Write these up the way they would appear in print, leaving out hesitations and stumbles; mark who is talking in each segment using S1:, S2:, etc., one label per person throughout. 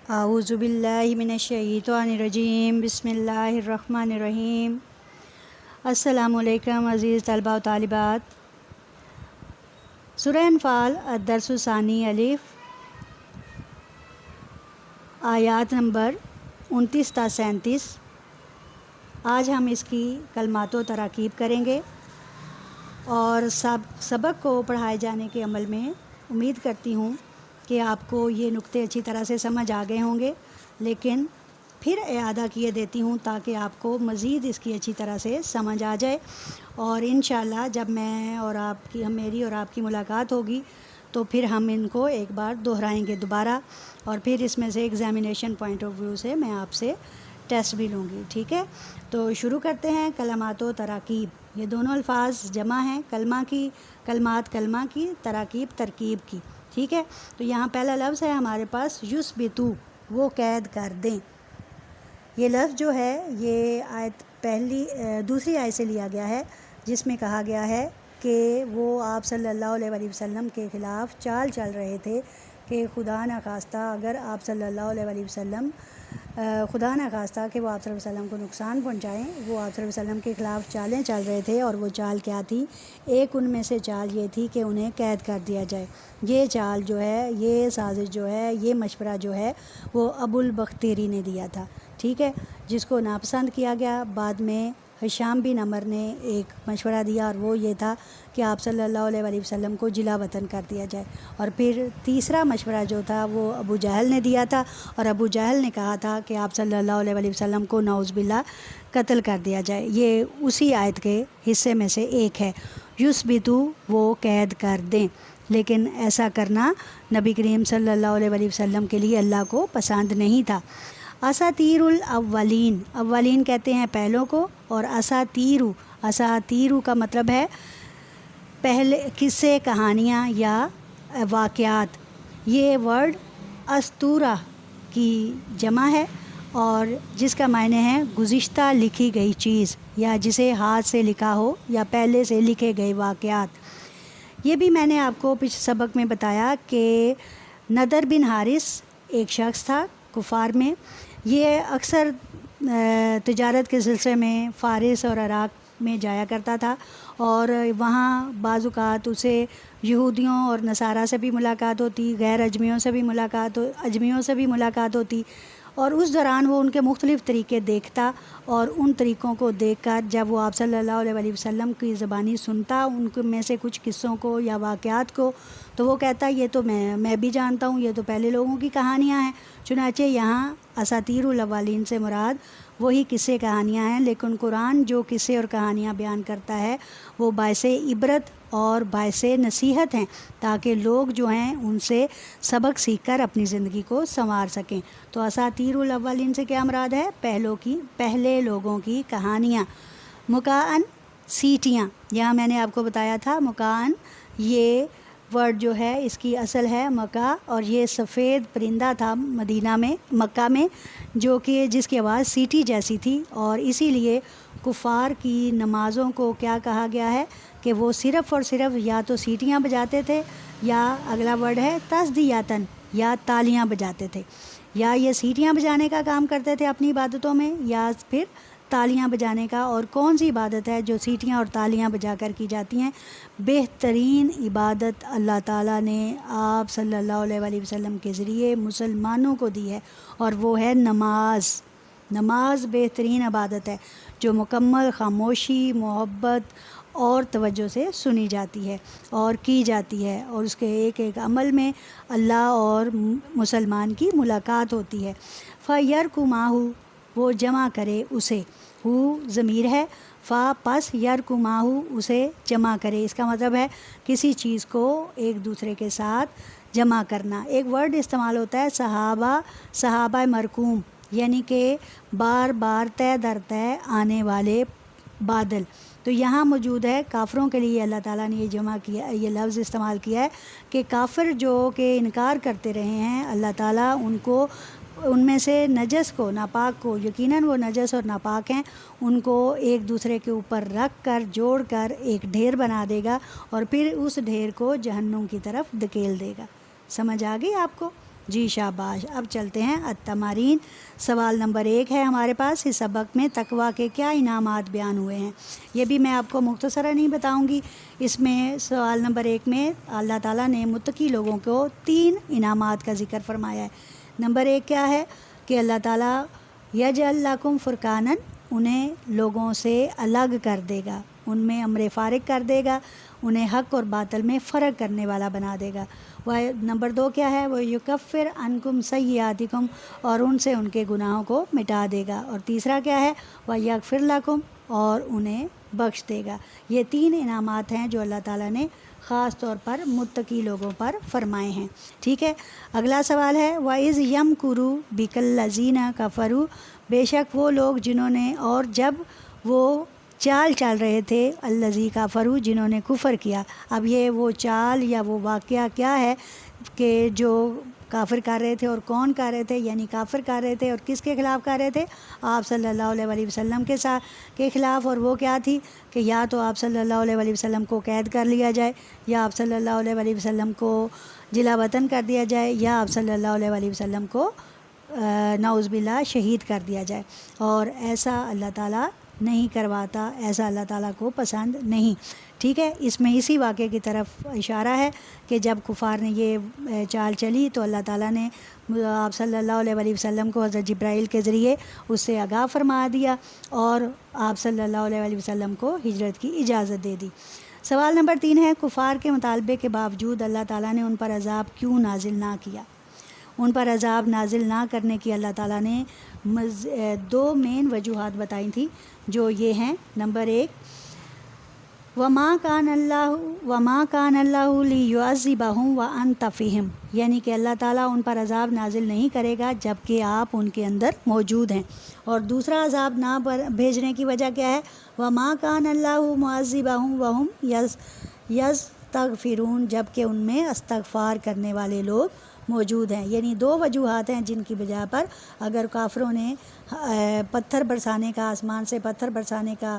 S1: اعوذ باللہ من الشیطان الرجیم، بسم اللہ الرحمن الرحیم۔ السلام علیکم عزیز طلباء و طالبات۔ سورہ انفال الدرس الثانی الف، آیات نمبر 29 تا 37۔ آج ہم اس کی کلمات و تراکیب کریں گے اور سبق کو پڑھائے جانے کے عمل میں امید کرتی ہوں کہ آپ کو یہ نقطے اچھی طرح سے سمجھ آ گئے ہوں گے، لیکن پھر اعادہ کیے دیتی ہوں تاکہ آپ کو مزید اس کی اچھی طرح سے سمجھ آ جائے، اور انشاءاللہ جب میری اور آپ کی ملاقات ہوگی تو پھر ہم ان کو ایک بار دہرائیں گے دوبارہ، اور پھر اس میں سے ایگزامینیشن پوائنٹ آف ویو سے میں آپ سے ٹیسٹ بھی لوں گی، ٹھیک ہے؟ تو شروع کرتے ہیں۔ کلمات و تراکیب، یہ دونوں الفاظ جمع ہیں، کلمات کلمہ کی، تراکیب ترکیب کی، ٹھیک ہے؟ تو یہاں پہلا لفظ ہے ہمارے پاس یثبتو، وہ قید کر دیں۔ یہ لفظ جو ہے یہ دوسری آیت سے لیا گیا ہے، جس میں کہا گیا ہے کہ وہ آپ صلی اللہ علیہ وآلہ وسلم کے خلاف چال چل رہے تھے کہ خدا نخواستہ اگر آپ صلی اللہ علیہ وآلہ وسلم خدا نخواستہ کہ وہ آپ صلی اللہ علیہ وسلم کو نقصان پہنچائیں، وہ آپ صلی اللہ علیہ وسلم کے خلاف چالیں چل رہے تھے، اور وہ چال کیا تھی؟ ایک ان میں سے چال یہ تھی کہ انہیں قید کر دیا جائے۔ یہ چال جو ہے، یہ سازش جو ہے، یہ مشورہ جو ہے وہ ابو البختری نے دیا تھا، ٹھیک ہے؟ جس کو ناپسند کیا گیا۔ بعد میں ہشام بن عمر نے ایک مشورہ دیا، اور وہ یہ تھا کہ آپ صلی اللہ علیہ وآلہ وسلم کو جلا وطن کر دیا جائے۔ اور پھر تیسرا مشورہ جو تھا وہ ابو جہل نے دیا تھا، اور ابو جہل نے کہا تھا کہ آپ صلی اللہ علیہ وآلہ وسلم کو نعوذ باللہ قتل کر دیا جائے۔ یہ اسی آیت کے حصے میں سے ایک ہے، یثبتو، وہ قید کر دیں۔ لیکن ایسا کرنا نبی کریم صلی اللہ علیہ وآلہ وسلم کے لیے اللہ کو پسند نہیں تھا۔ اساطیر الاولین، اولین کہتے ہیں پہلوں کو، اور اساطیرو کا مطلب ہے پہلے قصے، کہانیاں یا واقعات۔ یہ ورڈ اسطورہ کی جمع ہے، اور جس کا معنی ہے گزشتہ لکھی گئی چیز، یا جسے ہاتھ سے لکھا ہو یا پہلے سے لکھے گئے واقعات۔ یہ بھی میں نے آپ کو پچھلے سبق میں بتایا کہ نضر بن حارث ایک شخص تھا کفار میں۔ یہ اکثر تجارت کے سلسلے میں فارس اور عراق میں جایا کرتا تھا، اور وہاں بعض اوقات اسے یہودیوں اور نصارہ سے بھی ملاقات ہوتی، غیر اجمیوں سے بھی ملاقات ہوتی، اور اس دوران وہ ان کے مختلف طریقے دیکھتا، اور ان طریقوں کو دیکھ کر جب وہ آپ صلی اللہ علیہ وآلہ وسلم کی زبانی سنتا ان میں سے کچھ قصوں کو یا واقعات کو، تو وہ کہتا یہ تو میں بھی جانتا ہوں، یہ تو پہلے لوگوں کی کہانیاں ہیں۔ چنانچہ یہاں اساطیر الاولین سے مراد وہی قصے کہانیاں ہیں، لیکن قرآن جو قصے اور کہانیاں بیان کرتا ہے وہ باعث عبرت اور باعث نصیحت ہیں، تاکہ لوگ جو ہیں ان سے سبق سیکھ کر اپنی زندگی کو سنوار سکیں۔ تو اساطیر الاولین سے کیا مراد ہے؟ پہلے لوگوں کی کہانیاں۔ مکاً، سیٹیاں، یہاں میں نے آپ کو بتایا تھا مکاً یہ ورڈ جو ہے اس کی اصل ہے مکا، اور یہ سفید پرندہ تھا مکہ میں جو کہ جس کی آواز سیٹی جیسی تھی، اور اسی لیے کفار کی نمازوں کو کیا کہا گیا ہے کہ وہ صرف اور صرف یا تو سیٹیاں بجاتے تھے، یا اگلا ورڈ ہے تصدیاتن، یا تالیاں بجاتے تھے، یا یہ سیٹیاں بجانے کا کام کرتے تھے اپنی عبادتوں میں، یا پھر تالیاں بجانے کا۔ اور کون سی عبادت ہے جو سیٹیاں اور تالیاں بجا کر کی جاتی ہیں؟ بہترین عبادت اللہ تعالیٰ نے آپ صلی اللہ علیہ وآلہ وسلم کے ذریعے مسلمانوں کو دی ہے، اور وہ ہے نماز۔ نماز بہترین عبادت ہے جو مکمل خاموشی، محبت اور توجہ سے سنی جاتی ہے اور کی جاتی ہے، اور اس کے ایک ایک عمل میں اللہ اور مسلمان کی ملاقات ہوتی ہے۔ فَيَرْكُمَاهُ، وہ جمع کرے اسے، ہو ضمیر ہے، پس یرکماہو، اسے جمع کرے۔ اس کا مطلب ہے کسی چیز کو ایک دوسرے کے ساتھ جمع کرنا۔ ایک ورڈ استعمال ہوتا ہے صحابہ مرکوم، یعنی کہ بار بار طے در طے آنے والے بادل۔ تو یہاں موجود ہے کافروں کے لیے اللہ تعالیٰ نے یہ لفظ استعمال کیا ہے کہ کافر جو کہ انکار کرتے رہے ہیں اللہ تعالیٰ ان میں سے نجس کو، ناپاک کو، یقیناً وہ نجس اور ناپاک ہیں، ان کو ایک دوسرے کے اوپر رکھ کر جوڑ کر ایک ڈھیر بنا دے گا، اور پھر اس ڈھیر کو جہنم کی طرف دھکیل دے گا۔ سمجھ آ گئی آپ کو؟ جی شاباش. اب چلتے ہیں التمارین. سوال نمبر 1 ہے ہمارے پاس. اس سبق میں تقویٰ کے کیا انعامات بیان ہوئے ہیں؟ یہ بھی میں آپ کو مختصراً نہیں بتاؤں گی. اس میں سوال نمبر 1 میں اللہ تعالیٰ نے متقی لوگوں کو 3 انعامات کا ذکر فرمایا ہے. نمبر 1 کیا ہے کہ اللہ تعالیٰ یجعل لکم فرقاناً، انہیں لوگوں سے الگ کر دے گا، ان میں امر فارق کر دے گا، انہیں حق اور باطل میں فرق کرنے والا بنا دے گا. نمبر 2 کیا ہے؟ وہ یکفر عنکم سیئاتکم، اور ان سے ان کے گناہوں کو مٹا دے گا. اور تیسرا کیا ہے؟ وہ یغفر لکم، اور انہیں بخش دے گا. یہ 3 انعامات ہیں جو اللہ تعالیٰ نے خاص طور پر متقی لوگوں پر فرمائے ہیں. ٹھیک ہے. اگلا سوال ہے وَإِذْ يَمْكُرُ بِكَ الَّذِينَ كَفَرُوا، بے شک وہ لوگ جنہوں نے، اور جب وہ چال چل رہے تھے، الذی کفروا، جنہوں نے کفر کیا. اب یہ وہ چال یا وہ واقعہ کیا ہے کہ جو کافر کر رہے تھے، اور کون کر رہے تھے؟ یعنی کافر کر رہے تھے، اور کس کے خلاف کر رہے تھے؟ آپ صلی اللہ علیہ وسلم کے خلاف. اور وہ کیا تھی کہ یا تو آپ صلی اللہ علیہ وسلم کو قید کر لیا جائے، یا آپ صلی اللہ علیہ وسلم کو جلا وطن کر دیا جائے، یا آپ صلی اللہ علیہ وسلم کو نعوذ باللہ شہید کر دیا جائے. اور ایسا اللہ تعالیٰ نہیں کرواتا، ایسا اللہ تعالیٰ کو پسند نہیں. ٹھیک ہے. اس میں اسی واقعے کی طرف اشارہ ہے کہ جب کفار نے یہ چال چلی تو اللہ تعالیٰ نے آپ صلی اللہ علیہ وسلم کو حضرت جبرائیل کے ذریعے اس سے آگاہ فرما دیا، اور آپ صلی اللہ علیہ وسلم کو ہجرت کی اجازت دے دی. سوال نمبر 3 ہے کفار کے مطالبے کے باوجود اللہ تعالیٰ نے ان پر عذاب کیوں نازل نہ کیا؟ ان پر عذاب نازل نہ کرنے کی اللہ تعالیٰ نے 2 مین وجوہات بتائی تھیں، جو یہ ہیں. نمبر 1، وَمَا كَانَ اللَّهُ لِيُعَذِّبَهُمْ وَأَنْتَ فِيهِمْ، یعنی کہ اللہ تعالیٰ ان پر عذاب نازل نہیں کرے گا جب کہ آپ ان کے اندر موجود ہیں. اور دوسرا عذاب نہ بھیجنے کی وجہ کیا ہے؟ وَمَا كَانَ اللَّهُ مُعَذِّبَهُمْ وَهُمْ يَسْتَغْفِرُونَ، جب کہ ان میں استغفار کرنے والے لوگ موجود ہیں. یعنی 2 وجوہات ہیں جن کی بجا پر اگر کافروں نے پتھر برسانے کا، آسمان سے پتھر برسانے کا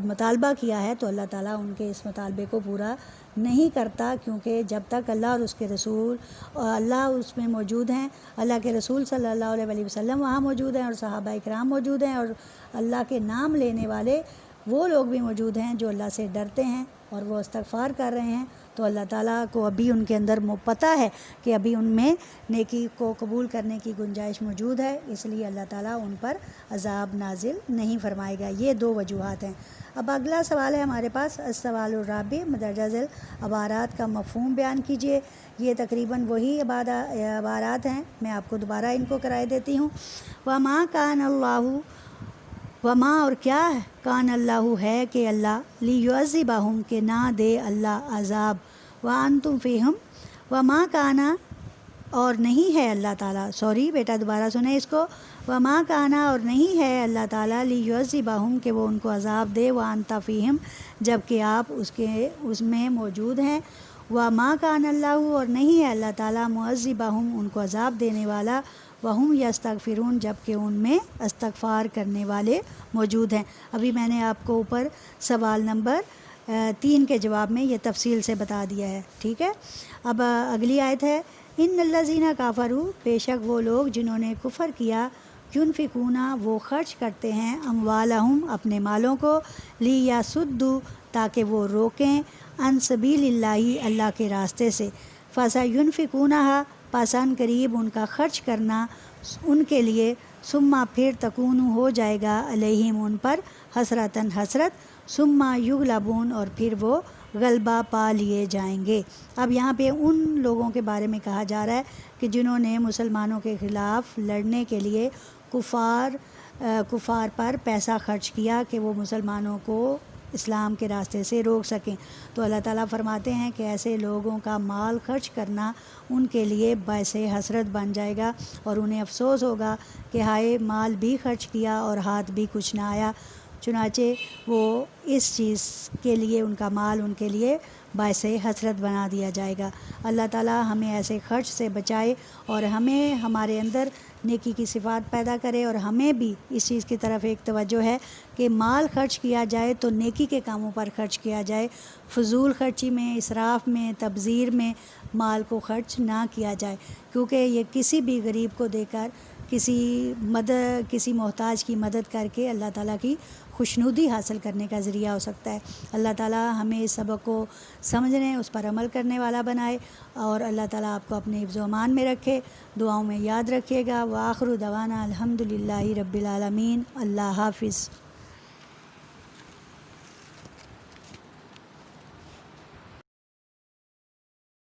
S1: مطالبہ کیا ہے، تو اللہ تعالیٰ ان کے اس مطالبے کو پورا نہیں کرتا، کیونکہ جب تک اللہ اور اس کے رسول، اور اللہ اس میں موجود ہیں، اللہ کے رسول صلی اللہ علیہ وسلم وہاں موجود ہیں، اور صحابہ کرام موجود ہیں، اور اللہ کے نام لینے والے وہ لوگ بھی موجود ہیں جو اللہ سے ڈرتے ہیں اور وہ استغفار کر رہے ہیں، تو اللہ تعالیٰ کو ابھی ان کے اندر پتہ ہے کہ ابھی ان میں نیکی کو قبول کرنے کی گنجائش موجود ہے، اس لیے اللہ تعالیٰ ان پر عذاب نازل نہیں فرمائے گا. یہ 2 وجوہات ہیں. اب اگلا سوال ہے ہمارے پاس السوال الرابع، مندرجہ ذیل عبارات کا مفہوم بیان کیجیے. یہ تقریباً وہی عبارات ہیں، میں آپ کو دوبارہ ان کو کرائے دیتی ہوں. وما کان اللہ، وما اور کیا کان اللہ ہے کہ اللہ لیعذبہم کہ نہ دے اللہ عذاب، وانتم فیہم، وما کانا اور نہیں ہے اللہ تعالیٰ، بیٹا دوبارہ سنیں اس کو، وما کانا اور نہیں ہے اللہ تعالیٰ لیعذبہم کہ وہ ان کو عذاب دے، وانت فیہم جب کہ آپ اس میں موجود ہیں، وما کان اللہ اور نہیں ہے اللہ تعالیٰ معذبہم ان کو عذاب دینے والا، وہم یستغفرون جب کہ ان میں استغفار کرنے والے موجود ہیں. ابھی میں نے آپ کو اوپر سوال نمبر 3 کے جواب میں یہ تفصیل سے بتا دیا ہے. ٹھیک ہے. اب اگلی آیت ہے ان الذین کفروا، بے شک وہ لوگ جنہوں نے کفر کیا، ینفقون وہ خرچ کرتے ہیں، اموالہم اپنے مالوں کو، لیصدوا تاکہ وہ روکیں، عن سبیل اللہ اللہ کے راستے سے، فسینفقونہا پس ان قریب ان کا خرچ کرنا ان کے لیے، ثم پھر تکون ہو جائے گا علیہم ان پر، حسرتاً حسرت، ثم یغلبون اور پھر وہ غلبہ پا لیے جائیں گے. اب یہاں پہ ان لوگوں کے بارے میں کہا جا رہا ہے کہ جنہوں نے مسلمانوں کے خلاف لڑنے کے لیے کفار پر پیسہ خرچ کیا کہ وہ مسلمانوں کو اسلام کے راستے سے روک سکیں. تو اللہ تعالیٰ فرماتے ہیں کہ ایسے لوگوں کا مال خرچ کرنا ان کے لیے باعث حسرت بن جائے گا، اور انہیں افسوس ہوگا کہ ہائے مال بھی خرچ کیا اور ہاتھ بھی کچھ نہ آیا. چنانچہ وہ اس چیز کے لیے ان کا مال ان کے لیے باعث حسرت بنا دیا جائے گا. اللہ تعالیٰ ہمیں ایسے خرچ سے بچائے اور ہمیں ہمارے اندر نیکی کی صفات پیدا کرے، اور ہمیں بھی اس چیز کی طرف ایک توجہ ہے کہ مال خرچ کیا جائے تو نیکی کے کاموں پر خرچ کیا جائے، فضول خرچی میں، اسراف میں، تبذیر میں مال کو خرچ نہ کیا جائے، کیونکہ یہ کسی بھی غریب کو دے کر، کسی محتاج کی مدد کر کے اللہ تعالیٰ کی خوشنودی حاصل کرنے کا ذریعہ ہو سکتا ہے۔ اللہ تعالیٰ ہمیں اس سبق کو سمجھنے، اس پر عمل کرنے والا بنائے، اور اللہ تعالیٰ آپ کو اپنے حفظ و امان میں رکھے۔ دعاؤں میں یاد رکھیے گا۔ وآخر دعوانا الحمدللہ رب العالمین۔ اللہ حافظ۔